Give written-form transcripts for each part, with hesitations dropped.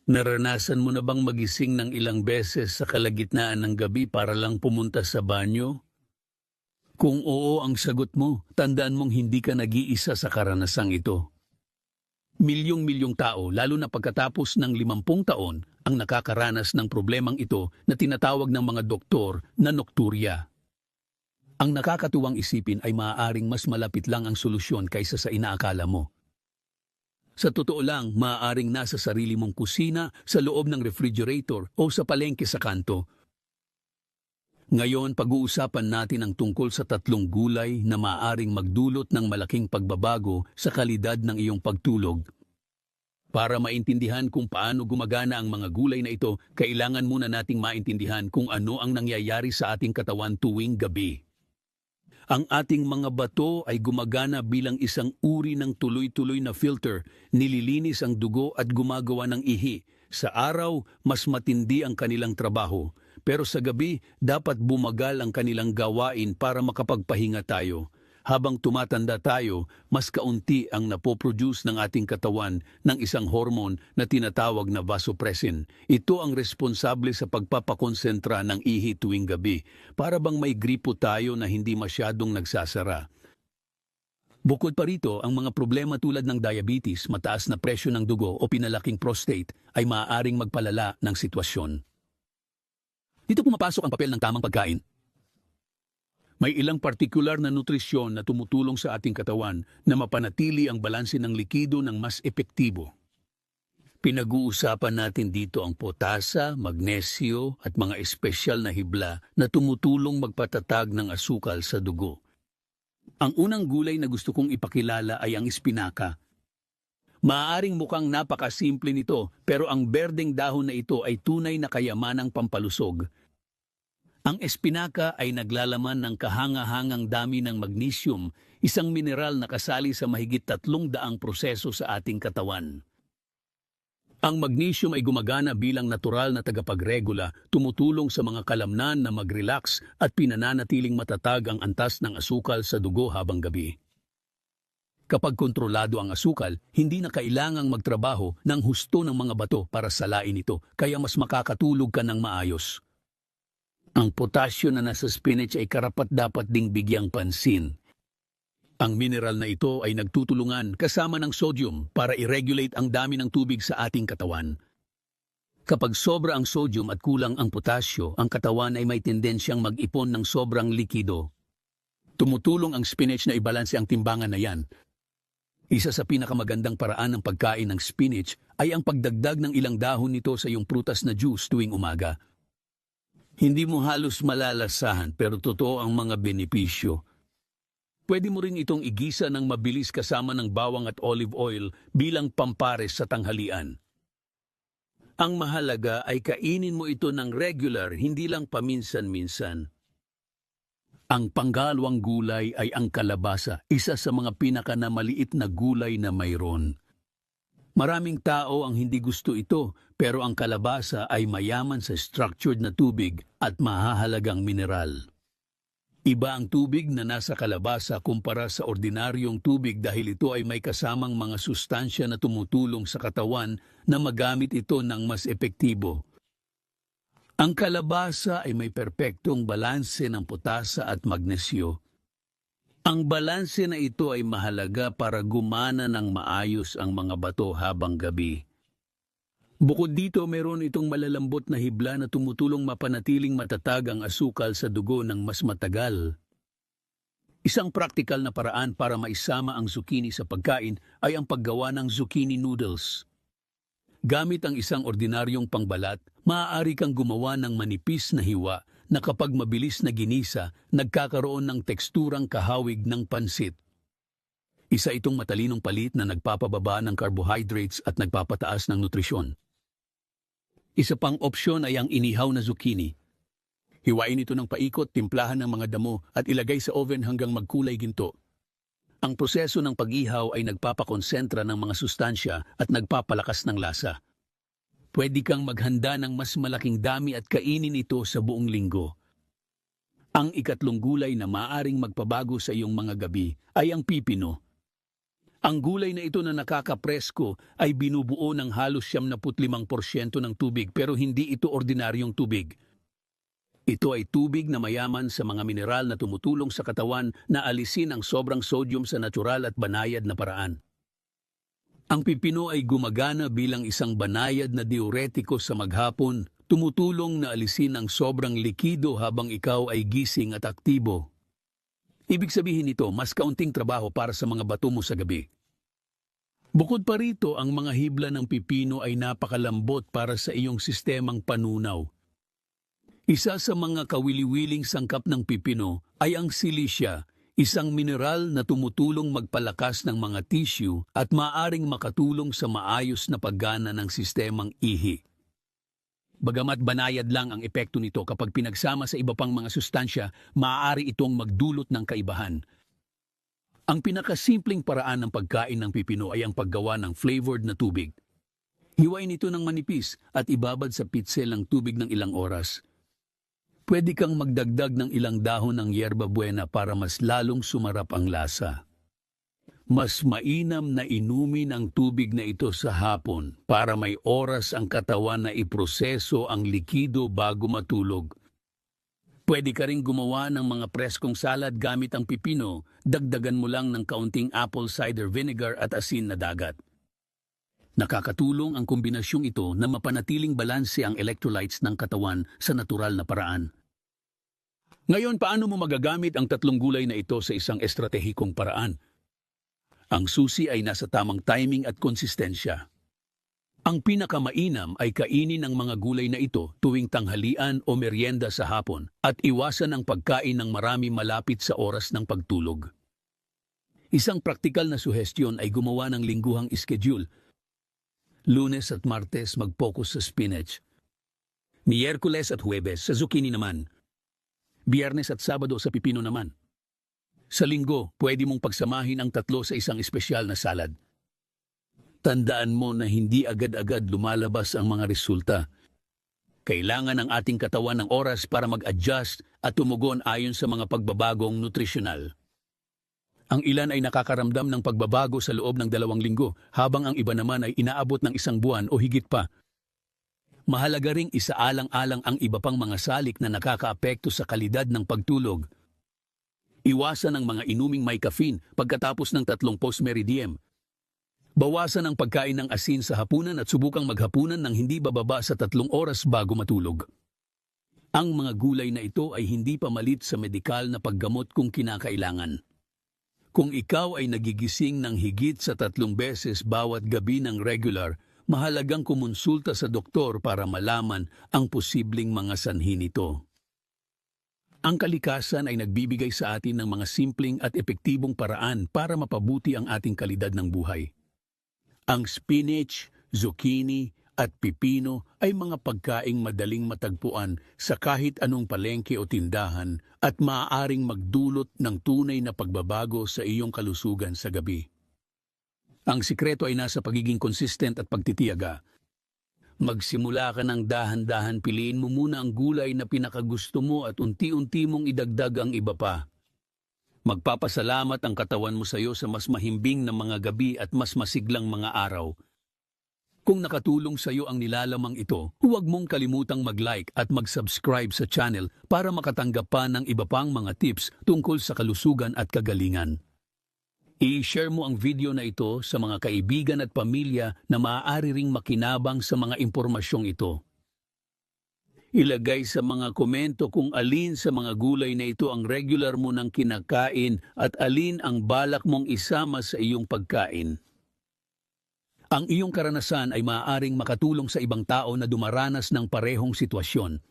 Naranasan mo na bang magising ng ilang beses sa kalagitnaan ng gabi para lang pumunta sa banyo? Kung oo ang sagot mo, tandaan mong hindi ka nag-iisa sa karanasang ito. Milyong-milyong tao, lalo na pagkatapos ng 50 taon, ang nakakaranas ng problemang ito na tinatawag ng mga doktor na nocturia. Ang nakakatuwang isipin ay maaaring mas malapit lang ang solusyon kaysa sa inaakala mo. Sa totoo lang, maaaring nasa sarili mong kusina, sa loob ng refrigerator o sa palengke sa kanto. Ngayon, pag-uusapan natin ang tungkol sa 3 gulay na maaaring magdulot ng malaking pagbabago sa kalidad ng iyong pagtulog. Para maintindihan kung paano gumagana ang mga gulay na ito, kailangan muna nating maintindihan kung ano ang nangyayari sa ating katawan tuwing gabi. Ang ating mga bato ay gumagana bilang isang uri ng tuloy-tuloy na filter, nililinis ang dugo at gumagawa ng ihi. Sa araw, mas matindi ang kanilang trabaho, pero sa gabi, dapat bumagal ang kanilang gawain para makapagpahinga tayo. Habang tumatanda tayo, mas kaunti ang napoproduce ng ating katawan ng isang hormone na tinatawag na vasopressin. Ito ang responsable sa pagpapakonsentra ng ihi tuwing gabi, para bang may gripo tayo na hindi masyadong nagsasara. Bukod pa rito, ang mga problema tulad ng diabetes, mataas na presyo ng dugo o pinalaking prostate ay maaaring magpalala ng sitwasyon. Dito pumapasok ang papel ng tamang pagkain. May ilang partikular na nutrisyon na tumutulong sa ating katawan na mapanatili ang balanse ng likido ng mas epektibo. Pinag-uusapan natin dito ang potasa, magnesyo at mga espesyal na hibla na tumutulong magpatatag ng asukal sa dugo. Ang unang gulay na gusto kong ipakilala ay ang espinaka. Maaaring mukhang napakasimple nito, pero ang berdeng dahon na ito ay tunay na kayamanang pampalusog. Ang espinaka ay naglalaman ng kahanga-hangang dami ng magnesium, isang mineral na kasali sa mahigit 300 proseso sa ating katawan. Ang magnesium ay gumagana bilang natural na tagapagregula, tumutulong sa mga kalamnan na mag-relax at pinananatiling matatag ang antas ng asukal sa dugo habang gabi. Kapag kontrolado ang asukal, hindi na kailangang magtrabaho ng husto ng mga bato para salain ito, kaya mas makakatulog ka ng maayos. Ang potasyo na nasa spinach ay karapat-dapat ding bigyang pansin. Ang mineral na ito ay nagtutulungan kasama ng sodium para i-regulate ang dami ng tubig sa ating katawan. Kapag sobra ang sodium at kulang ang potasyo, ang katawan ay may tendensyang mag-ipon ng sobrang likido. Tumutulong ang spinach na ibalanse ang timbangan na yan. Isa sa pinakamagandang paraan ng pagkain ng spinach ay ang pagdagdag ng ilang dahon nito sa iyong prutas na juice tuwing umaga. Hindi mo halos malalasahan pero totoo ang mga benepisyo. Pwede mo rin itong igisa ng mabilis kasama ng bawang at olive oil bilang pampares sa tanghalian. Ang mahalaga ay kainin mo ito ng regular, hindi lang paminsan-minsan. Ang panggalawang gulay ay ang kalabasa, isa sa mga pinakamaliit na gulay na mayroon. Maraming tao ang hindi gusto ito, pero ang kalabasa ay mayaman sa structured na tubig at mahahalagang mineral. Iba ang tubig na nasa kalabasa kumpara sa ordinaryong tubig dahil ito ay may kasamang mga sustansya na tumutulong sa katawan na magamit ito ng mas epektibo. Ang kalabasa ay may perpektong balanse ng potasa at magnesyo. Ang balanse na ito ay mahalaga para gumana ng maayos ang mga bato habang gabi. Bukod dito, meron itong malalambot na hibla na tumutulong mapanatiling matatag ang asukal sa dugo ng mas matagal. Isang praktikal na paraan para maisama ang zucchini sa pagkain ay ang paggawa ng zucchini noodles. Gamit ang isang ordinaryong pangbalat, maaari kang gumawa ng manipis na hiwa na kapag mabilis na ginisa, nagkakaroon ng teksturang kahawig ng pansit. Isa itong matalinong palit na nagpapababa ng carbohydrates at nagpapataas ng nutrisyon. Isa pang opsyon ay ang inihaw na zucchini. Hiwain ito ng paikot, timplahan ng mga damo at ilagay sa oven hanggang magkulay ginto. Ang proseso ng pag-ihaw ay nagpapakonsentra ng mga sustansya at nagpapalakas ng lasa. Pwede kang maghanda ng mas malaking dami at kainin ito sa buong linggo. Ang ikatlong gulay na maaaring magpabago sa iyong mga gabi ay ang pipino. Ang gulay na ito na nakakapresko ay binubuo ng halos 75% ng tubig pero hindi ito ordinaryong tubig. Ito ay tubig na mayaman sa mga mineral na tumutulong sa katawan na alisin ang sobrang sodium sa natural at banayad na paraan. Ang pipino ay gumagana bilang isang banayad na diuretiko sa maghapon, tumutulong na alisin ang sobrang likido habang ikaw ay gising at aktibo. Ibig sabihin nito, mas kaunting trabaho para sa mga bato mo sa gabi. Bukod pa rito, ang mga hibla ng pipino ay napakalambot para sa iyong sistemang panunaw. Isa sa mga kawili-wiling sangkap ng pipino ay ang silisya, isang mineral na tumutulong magpalakas ng mga tissue at maaaring makatulong sa maayos na paggana ng sistemang ihi. Bagamat banayad lang ang epekto nito kapag pinagsama sa iba pang mga sustansya, maaari itong magdulot ng kaibahan. Ang pinakasimpleng paraan ng pagkain ng pipino ay ang paggawa ng flavored na tubig. Hiwain ito ng manipis at ibabad sa pitsil ng tubig ng ilang oras. Pwede kang magdagdag ng ilang dahon ng yerba buena para mas lalong sumarap ang lasa. Mas mainam na inumin ang tubig na ito sa hapon para may oras ang katawan na iproseso ang likido bago matulog. Pwede ka ring gumawa ng mga preskong salad gamit ang pipino, dagdagan mo lang ng kaunting apple cider vinegar at asin na dagat. Nakakatulong ang kombinasyong ito na mapanatiling balanse ang electrolytes ng katawan sa natural na paraan. Ngayon, paano mo magagamit ang tatlong gulay na ito sa isang estratehikong paraan? Ang susi ay nasa tamang timing at konsistensya. Ang pinakamainam ay kainin ang mga gulay na ito tuwing tanghalian o merienda sa hapon at iwasan ang pagkain ng marami malapit sa oras ng pagtulog. Isang praktikal na suhestyon ay gumawa ng lingguhang schedule. Lunes at Martes mag-focus sa spinach. Miyerkules at Huwebes sa zucchini naman. Biyernes at Sabado sa pipino naman. Sa linggo, pwede mong pagsamahin ang tatlo sa isang espesyal na salad. Tandaan mo na hindi agad-agad lumalabas ang mga resulta. Kailangan ng ating katawan ng oras para mag-adjust at tumugon ayon sa mga pagbabagong nutrisyonal. Ang ilan ay nakakaramdam ng pagbabago sa loob ng 2 linggo, habang ang iba naman ay inaabot ng 1 buwan o higit pa. Mahalaga ring isaalang-alang ang iba pang mga salik na nakakaapekto sa kalidad ng pagtulog. Iwasan ang mga inuming may caffeine pagkatapos ng 3 post-meridiem. Bawasan ang pagkain ng asin sa hapunan at subukang maghapunan ng hindi bababa sa 3 oras bago matulog. Ang mga gulay na ito ay hindi pamalit sa medikal na paggamot kung kinakailangan. Kung ikaw ay nagigising ng higit sa 3 beses bawat gabi ng regular, mahalagang kumonsulta sa doktor para malaman ang posibleng mga sanhi nito. Ang kalikasan ay nagbibigay sa atin ng mga simpleng at epektibong paraan para mapabuti ang ating kalidad ng buhay. Ang spinach, zucchini at pipino ay mga pagkaing madaling matagpuan sa kahit anong palengke o tindahan at maaaring magdulot ng tunay na pagbabago sa iyong kalusugan sa gabi. Ang sikreto ay nasa pagiging consistent at pagtitiyaga. Magsimula ka ng dahan-dahan, piliin mo muna ang gulay na pinakagusto mo at unti-unti mong idagdag ang iba pa. Magpapasalamat ang katawan mo sa iyo sa mas mahimbing na mga gabi at mas masiglang mga araw. Kung nakatulong sa iyo ang nilalamang ito, huwag mong kalimutang mag-like at mag-subscribe sa channel para makatanggap pa ng iba pang mga tips tungkol sa kalusugan at kagalingan. I-share mo ang video na ito sa mga kaibigan at pamilya na maaari ring makinabang sa mga impormasyong ito. Ilagay sa mga komento kung alin sa mga gulay na ito ang regular mo nang kinakain at alin ang balak mong isama sa iyong pagkain. Ang iyong karanasan ay maaaring makatulong sa ibang tao na dumaranas ng parehong sitwasyon.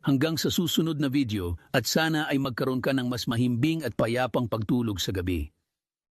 Hanggang sa susunod na video at sana ay magkaroon ka ng mas mahimbing at payapang pagtulog sa gabi.